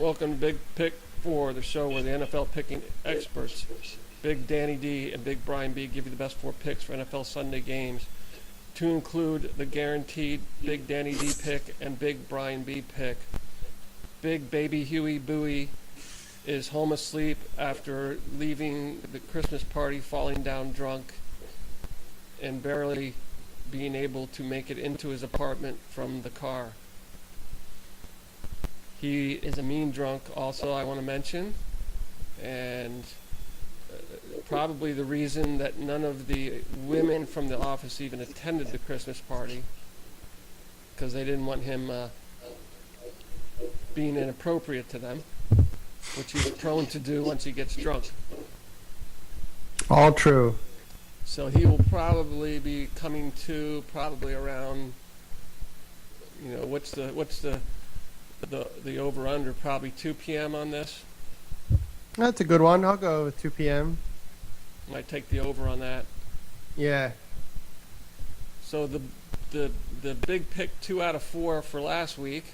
welcome to Big Pick 4, the show where the NFL picking experts, Big Danny D and Big Brian B, give you the best 4 picks for NFL Sunday games, to include the guaranteed Big Danny D pick and Big Brian B pick. Big Baby Huey Bowie is home asleep after leaving the Christmas party, falling down drunk, and barely being able to make it into his apartment from the car. He is a mean drunk also, I want to mention, and probably the reason that none of the women from the office even attended the Christmas party, because they didn't want him being inappropriate to them, which he's prone to do once he gets drunk. All true. So he will probably be coming to probably around, what's the over under, probably 2 p.m. on this. That's a good one. I'll go with 2 p.m. Might take the over on that. Yeah. So the big pick 2 out of 4 for last week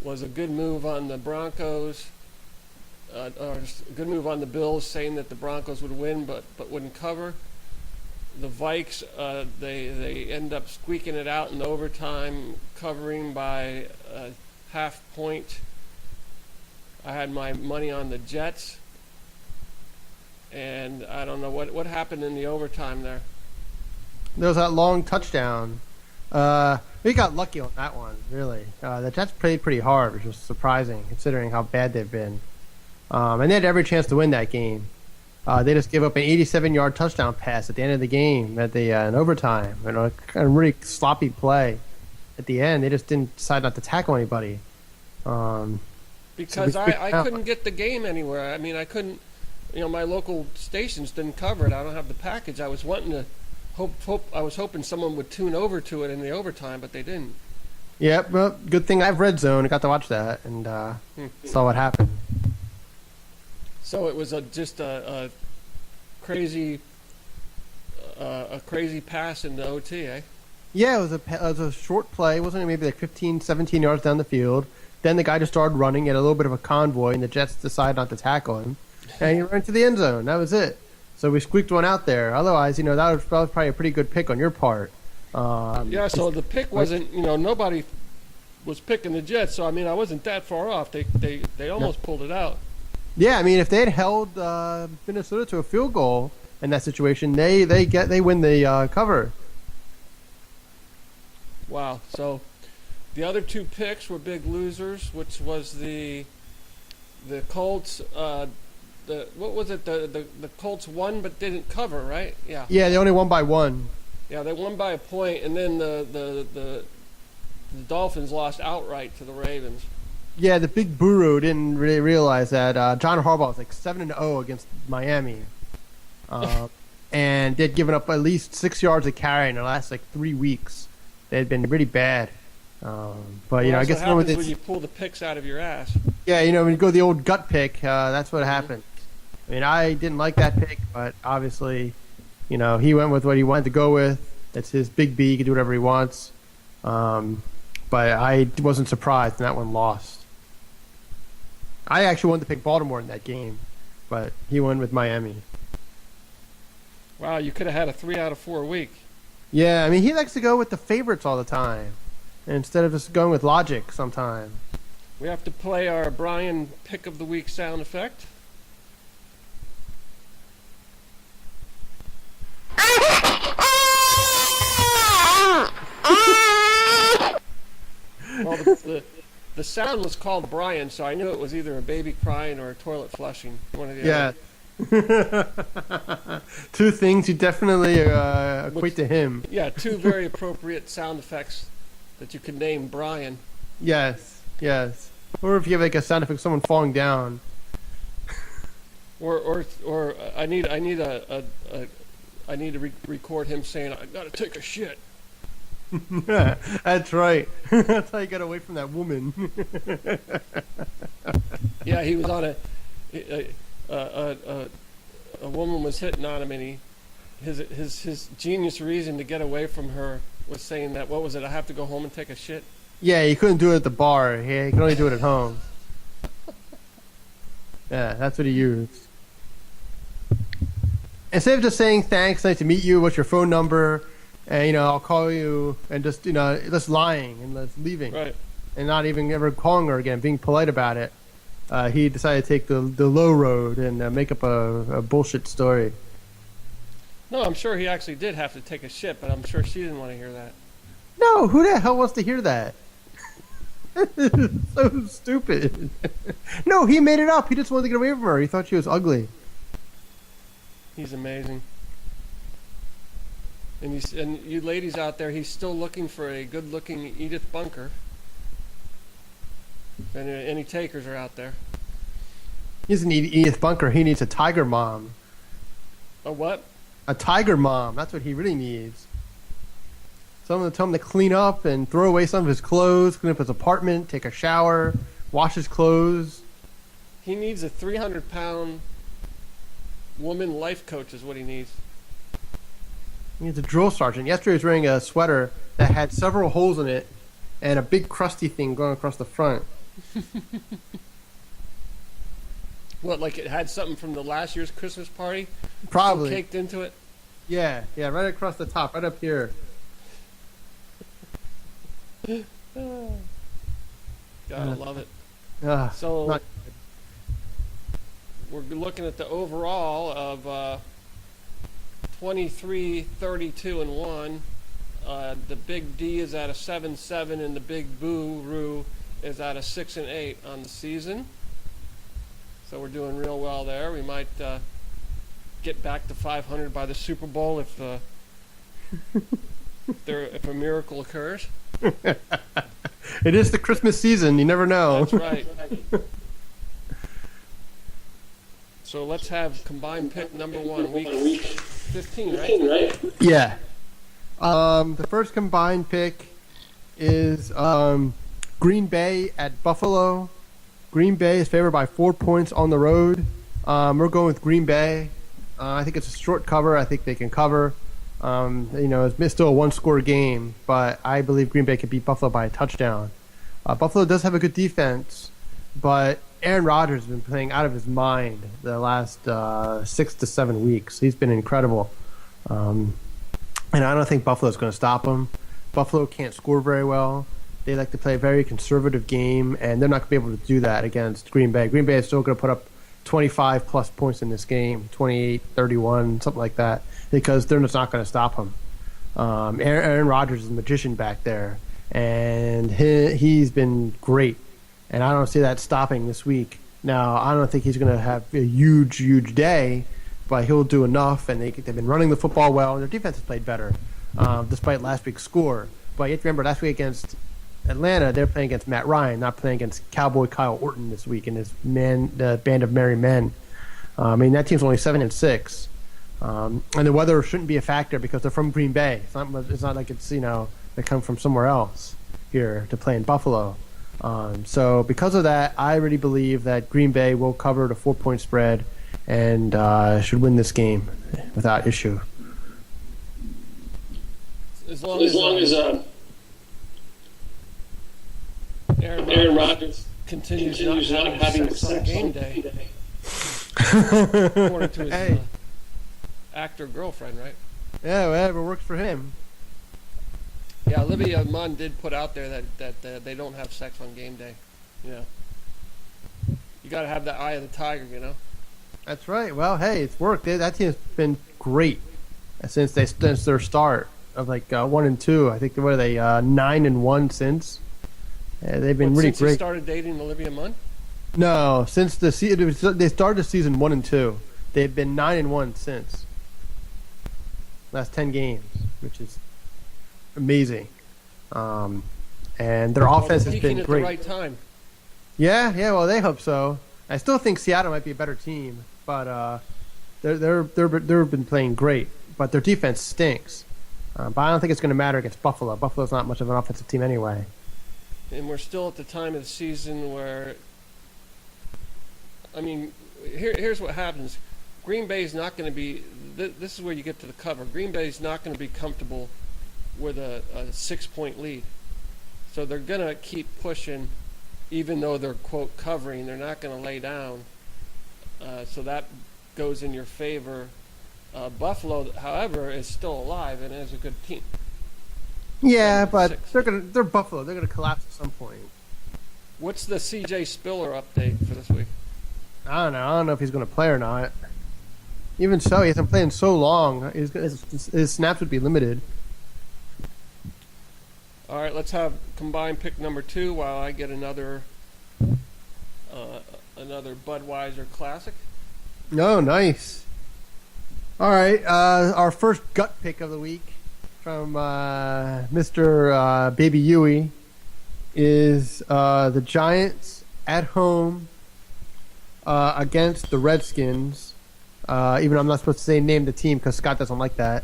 was a good move on the Broncos, or just a good move on the Bills, saying that the Broncos would win but wouldn't cover. The Vikes, they end up squeaking it out in overtime, covering by a half point. I had my money on the Jets, and I don't know what happened in the overtime there. There was that long touchdown. We got lucky on that one, really. The Jets played pretty hard, which was surprising considering how bad they've been. And they had every chance to win that game. They just gave up an 87-yard touchdown pass at the end of the game in overtime. A really sloppy play at the end. They just didn't decide not to tackle anybody. Because I couldn't get the game anywhere. I mean, I couldn't. My local stations didn't cover it. I don't have the package. I was wanting to I was hoping someone would tune over to it in the overtime, but they didn't. Yeah, well, good thing I have Red Zone. I got to watch that and saw what happened. So it was just a crazy pass into OT, eh? Yeah, it was a short play. Wasn't it maybe like 15, 17 yards down the field? Then the guy just started running, had a little bit of a convoy, and the Jets decided not to tackle him. And he ran to the end zone. That was it. So we squeaked one out there. Otherwise, that was probably a pretty good pick on your part. So the pick wasn't, nobody was picking the Jets. So, I wasn't that far off. They almost pulled it out. Yeah, if they had held Minnesota to a field goal in that situation, they win the cover. Wow. So the other 2 picks were big losers, which was the Colts. What was it? The Colts won but didn't cover, right? Yeah. Yeah, they only won by 1. Yeah, they won by a point, and then the Dolphins lost outright to the Ravens. Yeah, the big guru didn't really realize that John Harbaugh was like 7-0 against Miami, and they'd given up at least 6 yards of carry in the last 3 weeks. They had been really bad. But I guess what happens when you pull the picks out of your ass. Yeah, when you go the old gut pick, that's what happened. I didn't like that pick, but obviously, he went with what he wanted to go with. It's his big B. He can do whatever he wants. But I wasn't surprised, and that one lost. I actually wanted to pick Baltimore in that game, but he went with Miami. Wow, you could have had a 3 out of 4 week. Yeah, he likes to go with the favorites all the time, instead of just going with logic sometimes. We have to play our Brian Pick of the Week sound effect. Well, the sound was called Brian, so I knew it was either a baby crying or a toilet flushing. One of the other. 2 things you definitely equate to him. Yeah, 2 very appropriate sound effects that you could name Brian. Yes. Or if you have a sound effect of someone falling down. Or I need to record him saying, "I gotta take a shit." That's right. That's how you got away from that woman. Yeah, he was on a woman was hitting on him, and his genius reason to get away from her was saying that, what was it? I have to go home and take a shit. Yeah, he couldn't do it at the bar. Yeah, he could only do it at home. Yeah, that's what he used. Instead of just saying thanks, nice to meet you, what's your phone number, and I'll call you, and just just lying and just leaving, Right. and not even ever calling her again, being polite about it. He decided to take the low road and make up a bullshit story. No, I'm sure he actually did have to take a shit, but I'm sure she didn't want to hear that. No, who the hell wants to hear that? So stupid. No, he made it up. He just wanted to get away from her. He thought she was ugly. He's amazing. And you ladies out there, he's still looking for a good-looking Edith Bunker. If any takers are out there. He doesn't need Edith Bunker. He needs a tiger mom. A what? A tiger mom. That's what he really needs. Someone to tell him to clean up and throw away some of his clothes, clean up his apartment, take a shower, wash his clothes. He needs a 300-pound woman life coach is what he needs. He needs a drill sergeant. Yesterday he was wearing a sweater that had several holes in it and a big crusty thing going across the front. What, like it had something from the last year's Christmas party? Probably. Caked into it? Yeah, right across the top, right up here. Gotta love it. So So we're looking at the overall of 23, 32, and 1. The Big D is at a 7-7, and the Big Boo-Roo is at a 6-8 on the season. So we're doing real well there. We might get back to 500 by the Super Bowl if a miracle occurs. it is the Christmas season. You never know. That's right. So let's have combined pick number 1, week 15, right? Yeah. The first combined pick is Green Bay at Buffalo. Green Bay is favored by 4 points on the road. We're going with Green Bay. I think it's a short cover. I think they can cover. It's still a one-score game, but I believe Green Bay can beat Buffalo by a touchdown. Buffalo does have a good defense, but Aaron Rodgers has been playing out of his mind the last 6 to 7 weeks. He's been incredible. And I don't think Buffalo's going to stop him. Buffalo can't score very well. They like to play a very conservative game, and they're not going to be able to do that against Green Bay. Green Bay is still going to put up 25-plus points in this game, 28, 31, something like that, because they're just not going to stop him. Aaron Rodgers is a magician back there, and he's been great, and I don't see that stopping this week. Now, I don't think he's going to have a huge day, but he'll do enough, and they've been running the football well, and their defense has played better, despite last week's score. But you have to remember, last week against Atlanta, they're playing against Matt Ryan, not playing against Cowboy Kyle Orton this week and his band of merry men. That team's only 7-6, and the weather shouldn't be a factor because they're from Green Bay. It's not like it's they come from somewhere else here to play in Buffalo. So because of that, I really believe that Green Bay will cover the 4-point spread and should win this game without issue. As long as Aaron Rodgers continues not having sex on game day, according to his actor girlfriend, right? Yeah, whatever works for him. Yeah, Olivia Munn did put out there that they don't have sex on game day. You got to have the eye of the tiger, That's right. Well, hey, it's worked. That team's been great since their start of 1-2. I think what are they 9-1 since. They've been really since great. He started dating Olivia Munn? No, since they started the season 1-2. They've been 9-1 since. Last 10 games, which is amazing. And their offense has been at great. The right time. Yeah. Well, they hope so. I still think Seattle might be a better team, but they've been playing great. But their defense stinks. But I don't think it's going to matter against Buffalo. Buffalo's not much of an offensive team anyway. And we're still at the time of the season where, here's what happens. Green Bay's not going to be, this is where you get to the cover. Green Bay's not going to be comfortable with a 6-point lead. So they're going to keep pushing, even though they're, quote, covering. They're not going to lay down. So that goes in your favor. Buffalo, however, is still alive and is a good team. Yeah, 7-6. but they're Buffalo. They're gonna collapse at some point. What's the CJ Spiller update for this week? I don't know. I don't know if he's gonna play or not. Even so, he hasn't played in so long. His snaps would be limited. All right, let's have combined pick number 2 while I get another Budweiser Classic. No, nice. All right, our first gut pick of the week from Mr. Baby Huey is the Giants at home against the Redskins. Even though I'm not supposed to say name the team because Scott doesn't like that.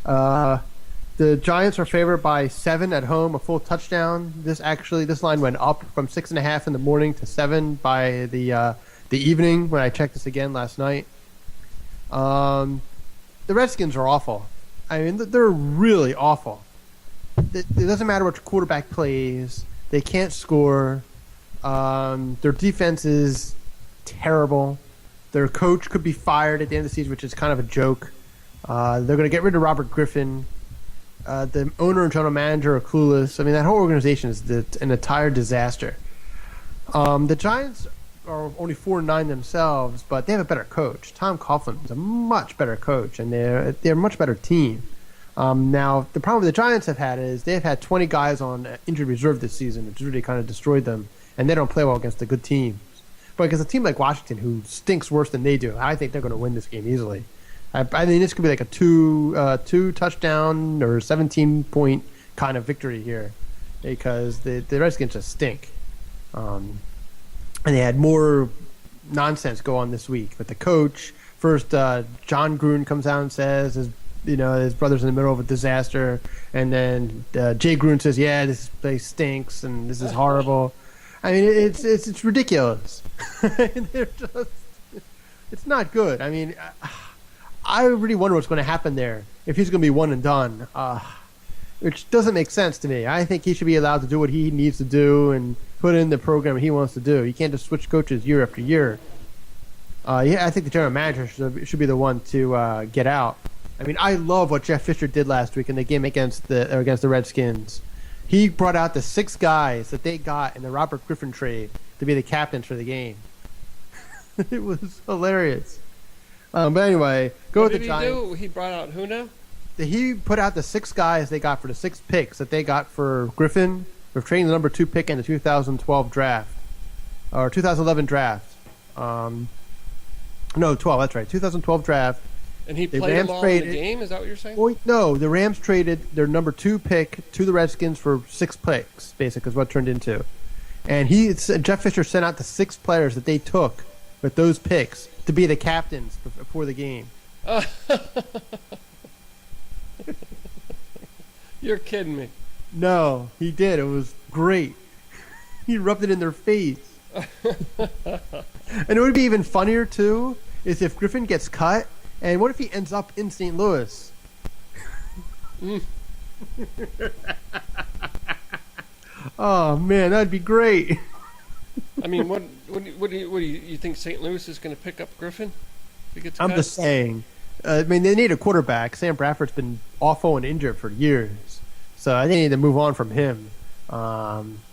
The Giants are favored by 7 at home, a full touchdown. This line went up from 6.5 in the morning to 7 by the evening when I checked this again last night. The Redskins are awful. I mean, they're really awful. It doesn't matter which quarterback plays. They can't score. Their defense is terrible. Their coach could be fired at the end of the season, which is kind of a joke. They're going to get rid of Robert Griffin. The owner and general manager are clueless. I mean, that whole organization is an entire disaster. The Giants are only 4-9 themselves, but they have a better coach. Tom Coughlin is a much better coach, and they're a much better team. Now, the problem the Giants have had is they've had 20 guys on injured reserve this season, which really kind of destroyed them, and they don't play well against the good teams. But against a team like Washington, who stinks worse than they do, I think they're going to win this game easily. I think this could be like a two touchdown or 17-point kind of victory here, because the Redskins just stink. And they had more nonsense go on this week with the coach. First, John Gruden comes out and says his brother's in the middle of a disaster, and then Jay Gruden says, "Yeah, this place stinks and this is horrible." I mean, it's ridiculous. It's not good. I mean, I really wonder what's going to happen there if he's going to be one and done, which doesn't make sense to me. I think he should be allowed to do what he needs to do and put in the program he wants to do. You can't just switch coaches year after year. I think the general manager should be the one to get out. I mean, I love what Jeff Fisher did last week in the game against the Redskins. He brought out the 6 guys that they got in the Robert Griffin trade to be the captains for the game. It was hilarious. But anyway, What with the did Giants. he do? He brought out who now? He put out the 6 guys they got for the 6 picks that they got for Griffin for trading the number 2 pick in the 2012 draft. Or 2011 draft. No, 12, that's right. 2012 draft. And he The played Rams them all traded- in the game? Is that what you're saying? Well, no, the Rams traded their number 2 pick to the Redskins for 6 picks, basically, is what it turned into. And Jeff Fisher sent out the 6 players that they took with those picks to be the captains before the game. You're kidding me. No, he did. It was great. He rubbed it in their face. And it would be even funnier, too, is if Griffin gets cut, and what if he ends up in St. Louis? Oh, man, that'd be great. I mean, what do you think St. Louis is going to pick up Griffin? If he gets I'm cut? just saying. I mean, they need a quarterback. Sam Bradford's been awful and injured for years. So I think they need to move on from him.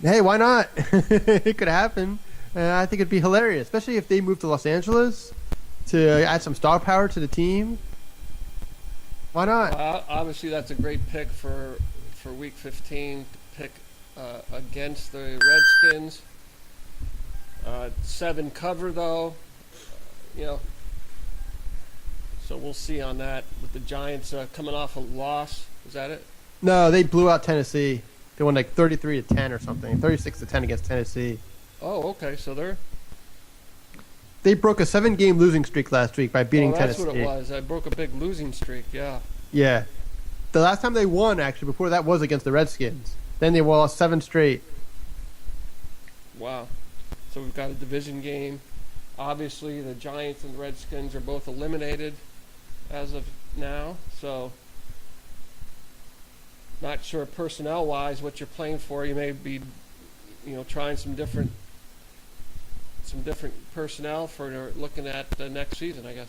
Hey, why not? It could happen. I think it'd be hilarious, especially if they move to Los Angeles to add some star power to the team. Why not? Obviously, that's a great pick for Week 15 to pick against the Redskins. 7 cover, though. So we'll see on that with the Giants coming off a loss. Is that it? No, they blew out Tennessee. They won like 33-10 or something, 36-10 against Tennessee. Oh, okay. So They broke a 7-game losing streak last week by beating that's Tennessee. what it was. I broke a big losing streak. Yeah. Yeah. The last time they won, actually, before that was against the Redskins. Then they lost 7 straight. Wow. So we've got a division game. Obviously, the Giants and the Redskins are both eliminated as of now. So not sure personnel-wise what you're playing for. You may be, trying some different some different personnel for looking at the next season, I guess.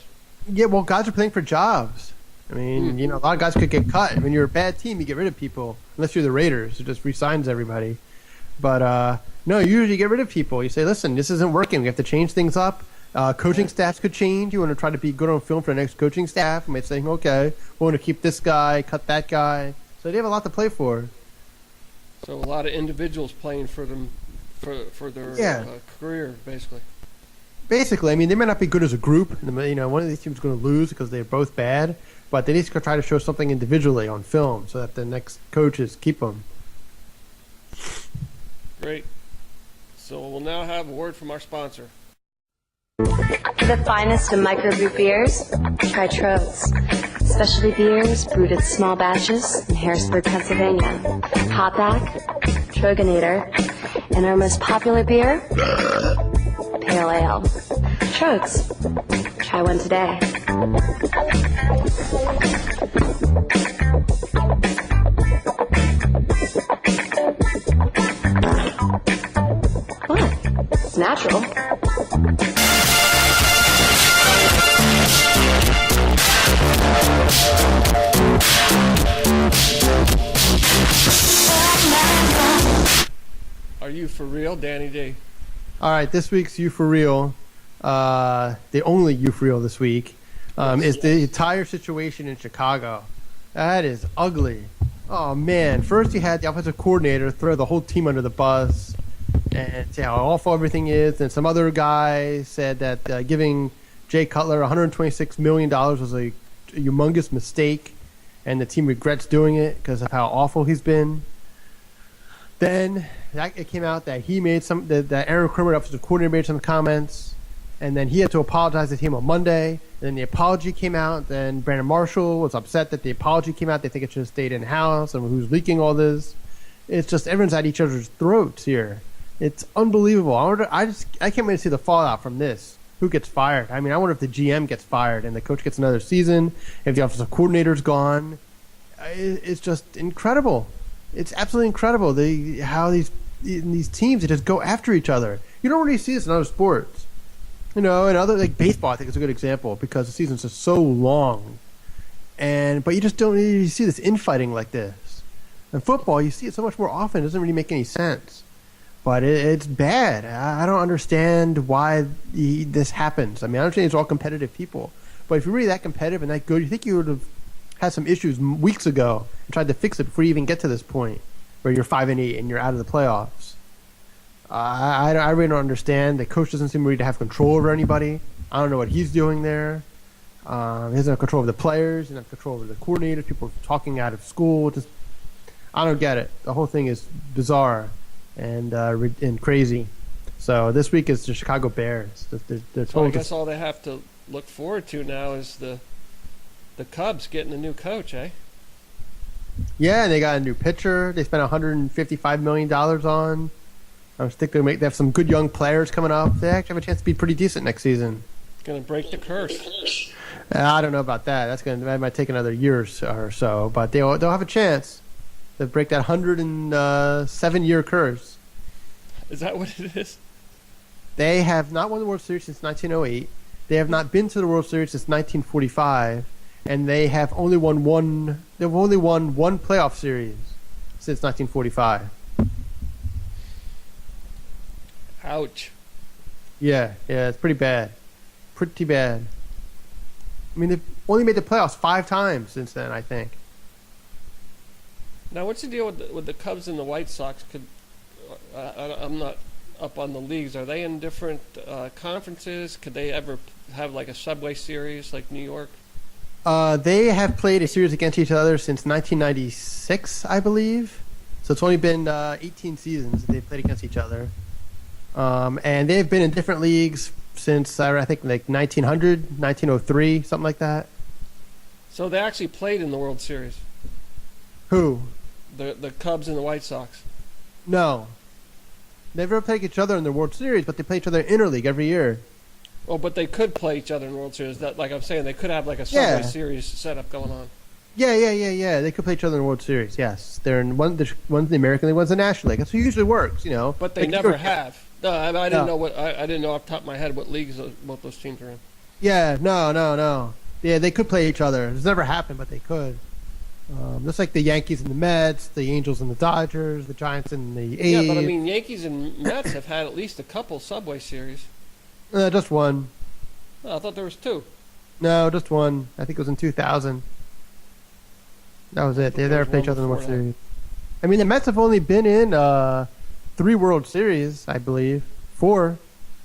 Yeah, well, guys are playing for jobs. I mean, a lot of guys could get cut. When you're a bad team, you get rid of people, unless you're the Raiders, who just re-signs everybody. But no, usually you get rid of people. You say, listen, this isn't working. We have to change things up. Coaching staffs could change. You want to try to be good on film for the next coaching staff. You might say, okay, we want to keep this guy, cut that guy. So they have a lot to play for. So a lot of individuals playing for them for their career, basically. Basically, I mean, they may not be good as a group. One of these teams is going to lose because they're both bad. But they need to try to show something individually on film so that the next coaches keep them. Great. So we'll now have a word from our sponsor. For the finest of microbrew beers, try Trogs. Specialty beers brewed in small batches in Harrisburg, Pennsylvania. Hopback, Troganator, and our most popular beer, Pale Ale. Trogs. Try one today. What? It's natural. Are you for real, Danny D? All right, this week's You For Real, the only You For Real this week, is the entire situation in Chicago. That is ugly. Oh, man. First, you had the offensive coordinator throw the whole team under the bus and say how awful everything is. And some other guy said that giving Jay Cutler $126 million was a humongous mistake, and the team regrets doing it because of how awful he's been. Then it came out that he made that Aaron Kramer, offensive coordinator, made some comments, and then he had to apologize to the team on Monday. And then the apology came out. Then Brandon Marshall was upset that the apology came out. They think it should have stayed in house, and who's leaking all this? It's just everyone's at each other's throats here. It's unbelievable. I can't wait to see the fallout from this. Who gets fired? I mean, I wonder if the GM gets fired and the coach gets another season. If the offensive coordinator's gone, it's just incredible. It's absolutely incredible how these teams, they just go after each other. You don't really see this in other sports. And other, like baseball, I think is a good example because the season's just so long. But you just don't really see this infighting like this. In football, you see it so much more often. It doesn't really make any sense. But it's bad. I don't understand why this happens. I mean, I understand it's all competitive people. But if you're really that competitive and that good, you think you would have had some issues weeks ago and tried to fix it before you even get to this point where you're 5-8 and you're out of the playoffs. I really don't understand. The coach doesn't seem really to have control over anybody. I don't know what he's doing there. He doesn't have control over the players. He doesn't have control over the coordinators. People talking out of school. I don't get it. The whole thing is bizarre and crazy. So this week is the Chicago Bears. So I guess all they have to look forward to now is the Cubs getting a new coach, eh? Yeah, and they got a new pitcher. They spent $155 million on. I think they have some good young players coming up. They actually have a chance to be pretty decent next season. Going to break the curse. I don't know about that. That might take another year or so, but they'll have a chance to break that 107-year curse. Is that what it is? They have not won the World Series since 1908. They have not been to the World Series since 1945, and they have only won one. They've only won one playoff series since 1945. Ouch. Yeah, it's pretty bad. Pretty bad. I mean, they've only made the playoffs 5 times since then, I think. Now, what's the deal with the Cubs and the White Sox? I'm not up on the leagues. Are they in different conferences? Could they ever have like a Subway Series like New York? They have played a series against each other since 1996, I believe. So it's only been 18 seasons they've played against each other. And they've been in different leagues since, I think, like 1900, 1903, something like that. So they actually played in the World Series? Who? The Cubs and the White Sox. No. They've never played each other in the World Series, but they play each other in interleague every year. Oh, but they could play each other in the World Series. That, like I'm saying, they could have like a Subway Series setup going on. Yeah. They could play each other in the World Series, yes. They're in one's the American League, one's the National League. That's what usually works, But they never have. No, I didn't No. know I didn't know off the top of my head what leagues both those teams are in. Yeah, no. Yeah, they could play each other. It's never happened, but they could. Just like the Yankees and the Mets, the Angels and the Dodgers, the Giants and the A's. Yeah, but I mean, Yankees and Mets have had at least a couple Subway Series. Just one. Oh, I thought there was two. No, just one. I think it was in 2000. That was it. They There never was played each one other in the World before that. Series. I mean, the Mets have only been in 3 World Series, I believe. 4.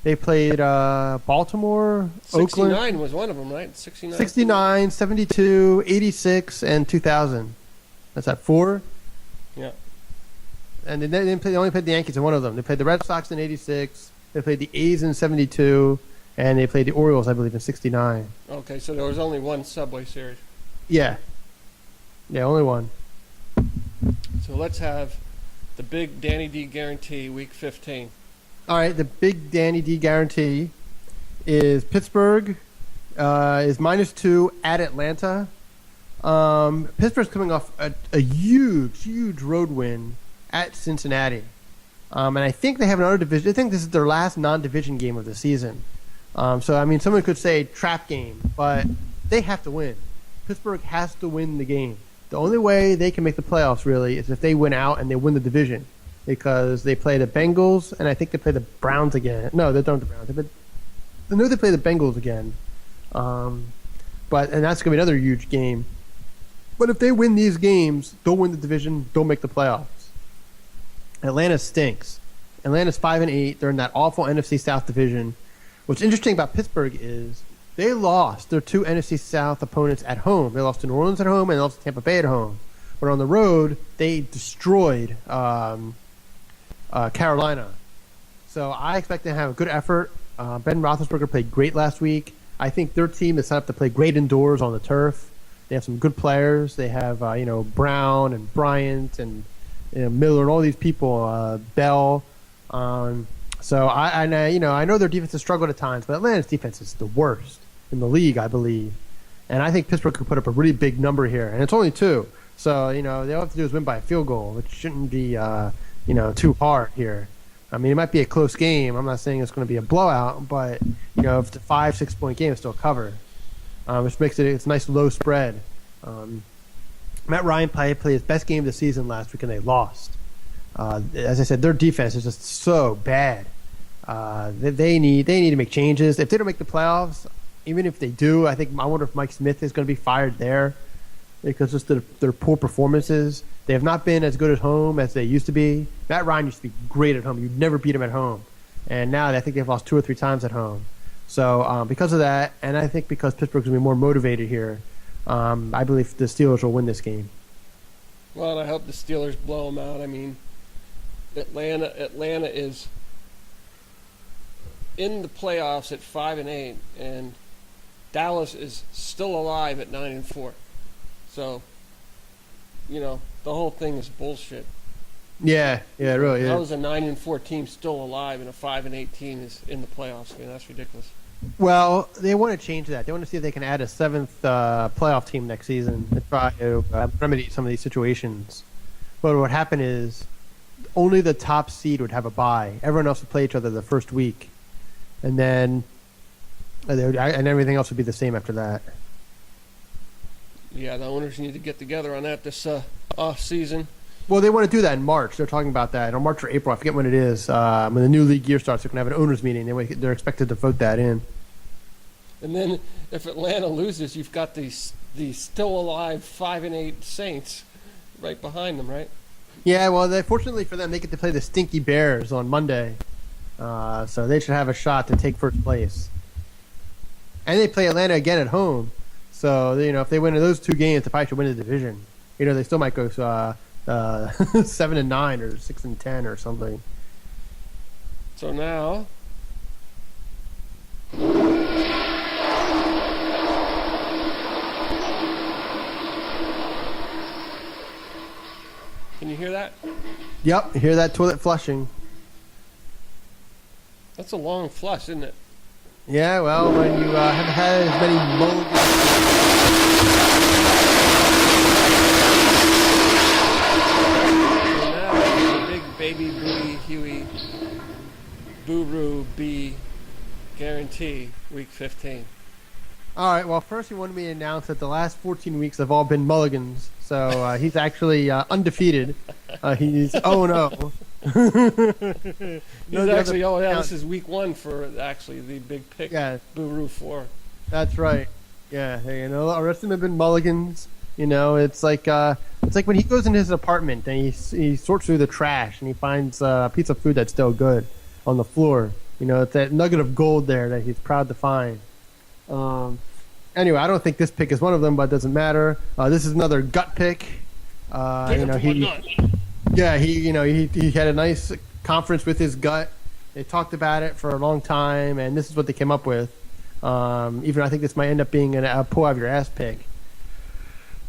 They played Baltimore, Oakland, 69 was one of them, right? 69. 69, 72, 86, and 2000. That's at 4. Yeah. And they only played the Yankees in one of them. They played the Red Sox in 86. They played the A's in 72. And they played the Orioles, I believe, in 69. Okay, so there was only one Subway Series. Yeah. Yeah, only one. So let's have the big Danny D guarantee, Week 15. All right, the big Danny D guarantee is Pittsburgh is -2 at Atlanta. Pittsburgh's coming off a huge road win at Cincinnati. And I think they have another division. I think this is their last non-division game of the season. So, I mean, someone could say trap game, but they have to win. Pittsburgh has to win the game. The only way they can make the playoffs, really, is if they win out and they win the division. Because they play the Bengals, and I think they play the Browns again. No, they don't the Browns. I know they play the Bengals again. And that's going to be another huge game. But if they win these games, they'll win the division, they'll make the playoffs. Atlanta stinks. Atlanta's 5-8. They're in that awful NFC South division. What's interesting about Pittsburgh is they lost their 2 NFC South opponents at home. They lost to New Orleans at home and they lost to Tampa Bay at home. But on the road, they destroyed Carolina. So I expect them to have a good effort. Ben Roethlisberger played great last week. I think their team is set up to play great indoors on the turf. They have some good players. They have Brown and Bryant and Miller and all these people, Bell. So I know their defense has struggled at times, but Atlanta's defense is the worst in the league, I believe. And I think Pittsburgh could put up a really big number here, and it's only 2. So they all have to do is win by a field goal, which shouldn't be too hard here. I mean, it might be a close game. I'm not saying it's going to be a blowout, but if it's a 5-6 point game, it's still covered, which makes it's a nice low spread. Matt Ryan played his best game of the season last week, and they lost. As I said, their defense is just so bad. They need to make changes. If they don't make the playoffs, even if they do, I wonder if Mike Smith is going to be fired there because just their poor performances. They have not been as good at home as they used to be. Matt Ryan used to be great at home. You'd never beat him at home. And now I think they've lost 2 or 3 times at home. So because of that, and I think because Pittsburgh's going to be more motivated here, I believe the Steelers will win this game. Well, and I hope the Steelers blow them out. I mean, Atlanta is in the playoffs at 5-8, and Dallas is still alive at 9-4. So, the whole thing is bullshit. Yeah, it really How is. is a 9-4 team still alive and a 5-8 team is in the playoffs? I mean, that's ridiculous. Well, they want to change that. They want to see if they can add a 7th playoff team next season and try to remedy some of these situations. But what would happen is only the top seed would have a bye. Everyone else would play each other the first week. And then and everything else would be the same after that. Yeah, the owners need to get together on that this off season. Well, they want to do that in March. They're talking about that. On March or April, I forget when it is. When the new league year starts, they're going to have an owners meeting. They're expected to vote that in. And then if Atlanta loses, you've got the still alive 5-8 Saints right behind them, right? Yeah, well, fortunately for them, they get to play the Stinky Bears on Monday. So they should have a shot to take first place. And they play Atlanta again at home. So, if they win those 2 games, they probably should win the division. They still might go 7-9 or 6-10 or something. So now, can you hear that? Yep, hear that toilet flushing. That's a long flush, isn't it? Yeah, well, when you haven't had as many So now the big baby booty Huey Boo B guarantee week 15? All right. Well, first he wanted me to announce that the last 14 weeks have all been mulligans. So he's actually undefeated. He's 0-0. He's actually, oh yeah, this is week 1 for actually the big pick. Yeah, Boo 4. that's right. Yeah, you know, the rest of them have been mulligans. You know, it's like when he goes in his apartment and he sorts through the trash and he finds a piece of food that's still good on the floor. You know, it's that nugget of gold there that he's proud to find. Anyway, I don't think this pick is one of them, but it doesn't matter. This is another gut pick. You know, he had a nice conference with his gut. They talked about it for a long time, and this is what they came up with. Even I think this might end up being a pull out of your ass pick.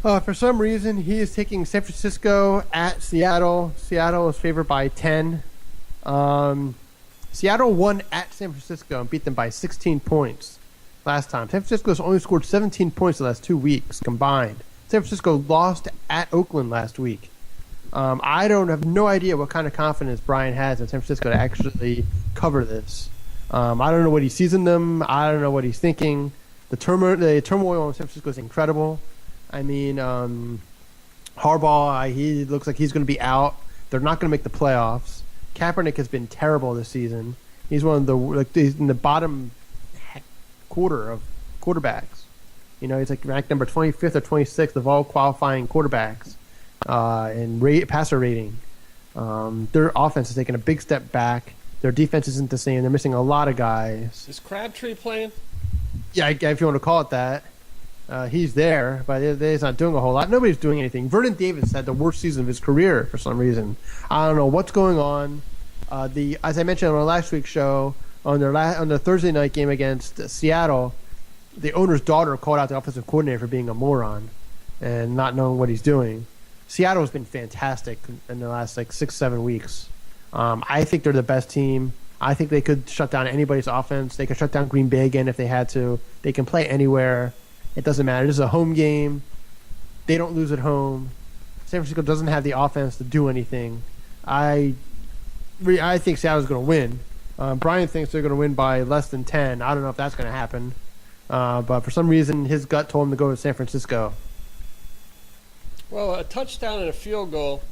For some reason, he is taking San Francisco at Seattle. Seattle is favored by 10. Seattle won at San Francisco and beat them by 16 points last time. San Francisco's only scored 17 points the last 2 weeks combined. San Francisco lost at Oakland last week. I have no idea what kind of confidence Brian has in San Francisco to actually cover this. I don't know what he sees in them. I don't know what he's thinking. The turmoil in San Francisco is incredible. I mean, Harbaugh, he looks like he's going to be out. They're not going to make the playoffs. Kaepernick has been terrible this season. He's one of the he's in the bottom quarter of quarterbacks. You know, he's like ranked number 25th or 26th of all qualifying quarterbacks in passer rating. Their offense is taking a big step back. Their defense isn't the same. They're missing a lot of guys. Is Crabtree playing? Yeah, if you want to call it that. He's there, but he's not doing a whole lot. Nobody's doing anything. Vernon Davis had the worst season of his career for some reason. I don't know what's going on. As I mentioned on our last week's show, on their Thursday night game against Seattle, the owner's daughter called out the offensive coordinator for being a moron and not knowing what he's doing. Seattle's been fantastic in the last 6-7 weeks. I think they're the best team. I think they could shut down anybody's offense. They could shut down Green Bay again if they had to. They can play anywhere. It doesn't matter. This is a home game. They don't lose at home. San Francisco doesn't have the offense to do anything. I think Seattle's going to win. Brian thinks they're going to win by less than 10. I don't know if that's going to happen. But for some reason, his gut told him to go to San Francisco. Well, a touchdown and a field goal,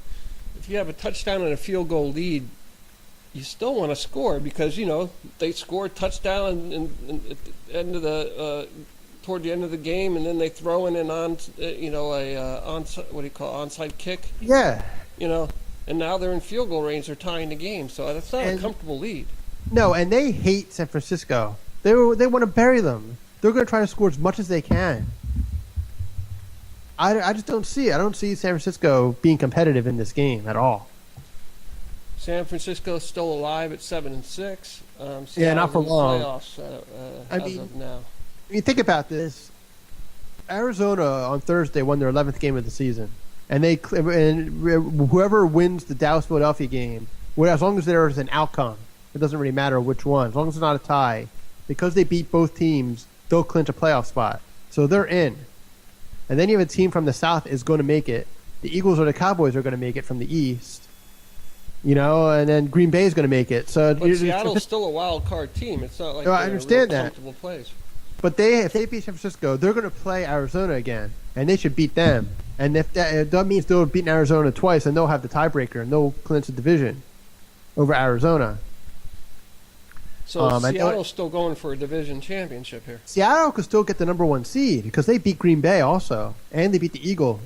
if you have a touchdown and a field goal lead, you still want to score because, you know, they score a touchdown and at the end of the toward the end of the game, and then they throw in an onside kick. Yeah. You know, and now they're in field goal range. They're tying the game, so that's not a comfortable lead. No, and they hate San Francisco. They want to bury them. They're going to try to score as much as they can. I just don't see it. I don't see San Francisco being competitive in this game at all. San Francisco's still alive at 7-6. Yeah, not for long. Playoffs, as of now. When you think about this, Arizona on Thursday won their 11th game of the season, and whoever wins the Dallas-Philadelphia game, as long as there is an outcome, it doesn't really matter which one. As long as it's not a tie, because they beat both teams, they'll clinch a playoff spot. So they're in. And then you have a team from the South is going to make it. The Eagles or the Cowboys are going to make it from the East. You know, and then Green Bay is going to make it. So but Seattle's still a wild card team. It's not like I understand that. Comfortable place. But if they beat San Francisco, they're going to play Arizona again, and they should beat them. And if that means they'll have beaten Arizona twice, and they'll have the tiebreaker, and they'll clinch the division over Arizona. So Seattle's still going for a division championship here. Seattle could still get the number 1 seed because they beat Green Bay also, and they beat the Eagles.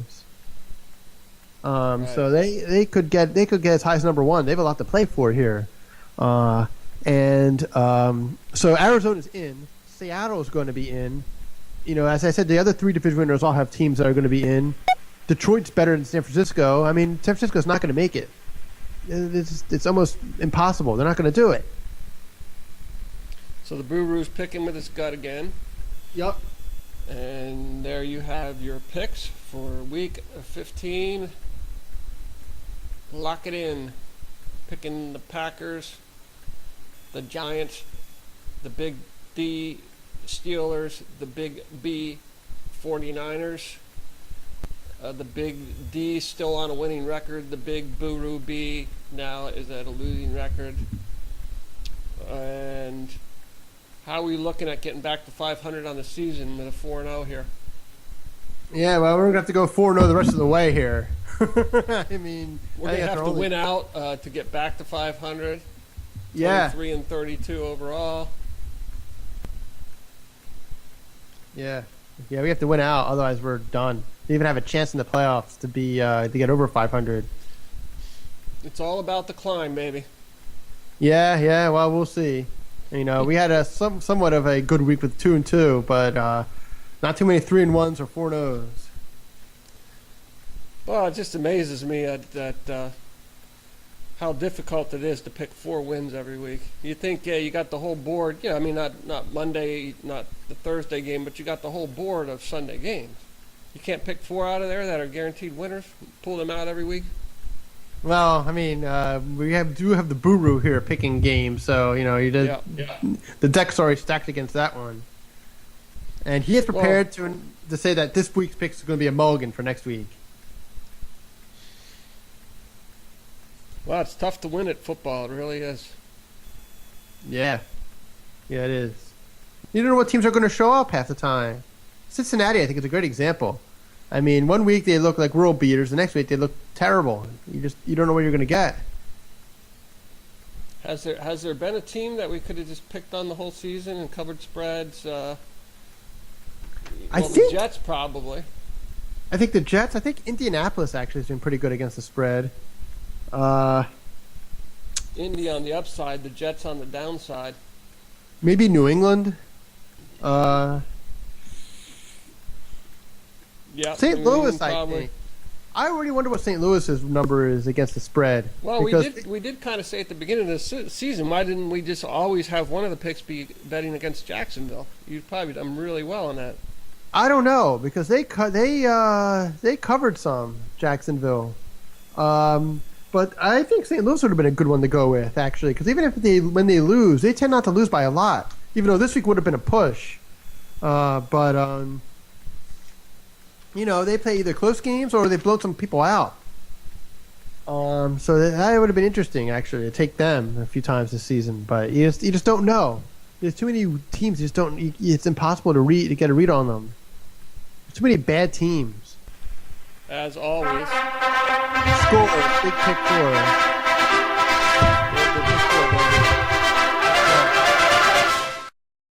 Right. So they could get as high as number 1. They have a lot to play for here, so Arizona's in. Seattle is going to be in. You know, as I said, the other 3 division winners all have teams that are going to be in. Detroit's better than San Francisco. I mean, San Francisco's not going to make it. It's almost impossible. They're not going to do it. So the Boo-Roo's picking with his gut again. Yep. And there you have your picks for week 15. Lock it in. Picking the Packers, the Giants, the Big D Steelers, the Big B 49ers. The Big D still on a winning record. The Big Boo-Roo B now is at a losing record. And how are we looking at getting back to 500 on the season with a 4-0 here? Yeah, well, we're going to have to go 4-0 the rest of the way here. I mean, We're going to have to win out to get back to 500. Yeah. 23 and 32 overall. Yeah. Yeah, we have to win out, otherwise we're done. We even have a chance in the playoffs to be to get over 500. It's all about the climb, baby. Yeah, well, we'll see. You know, we had a somewhat of a good week with 2-2, but not too many 3-1s or 4-0s. Well, it just amazes me that how difficult it is to pick 4 wins every week. You think you got the whole board. I mean, not Monday, not the Thursday game, but you got the whole board of Sunday games. You can't pick 4 out of there that are guaranteed winners. Pull them out every week. Well, I mean, we do have the Buru here picking games, so you know, the deck's already stacked against that one. And he is prepared to say that this week's pick is going to be a mulligan for next week. Well, it's tough to win at football. It really is. Yeah, it is. You don't know what teams are going to show up half the time. Cincinnati, I think, is a great example. I mean, one week they look like world beaters, the next week they look terrible. You don't know what you're going to get. Has there been a team that we could have just picked on the whole season and covered spreads? I the think Jets probably. I think the Jets. I think Indianapolis actually has been pretty good against the spread. Indy on the upside, the Jets on the downside. Maybe New England. Yeah, St. Louis, I think. I already wonder what St. Louis's number is against the spread. Well, we did kind of say at the beginning of the season, why didn't we just always have one of the picks be betting against Jacksonville? You've probably done really well on that. I don't know because they covered some Jacksonville, but I think St. Louis would have been a good one to go with actually because even if when they lose, they tend not to lose by a lot. Even though this week would have been a push, but you know, they play either close games or they've blown some people out. So that would have been interesting, actually, to take them a few times this season. But you just don't know. There's too many teams. You just don't. It's impossible to get a read on them. There's too many bad teams. As always. Score, big pick 4.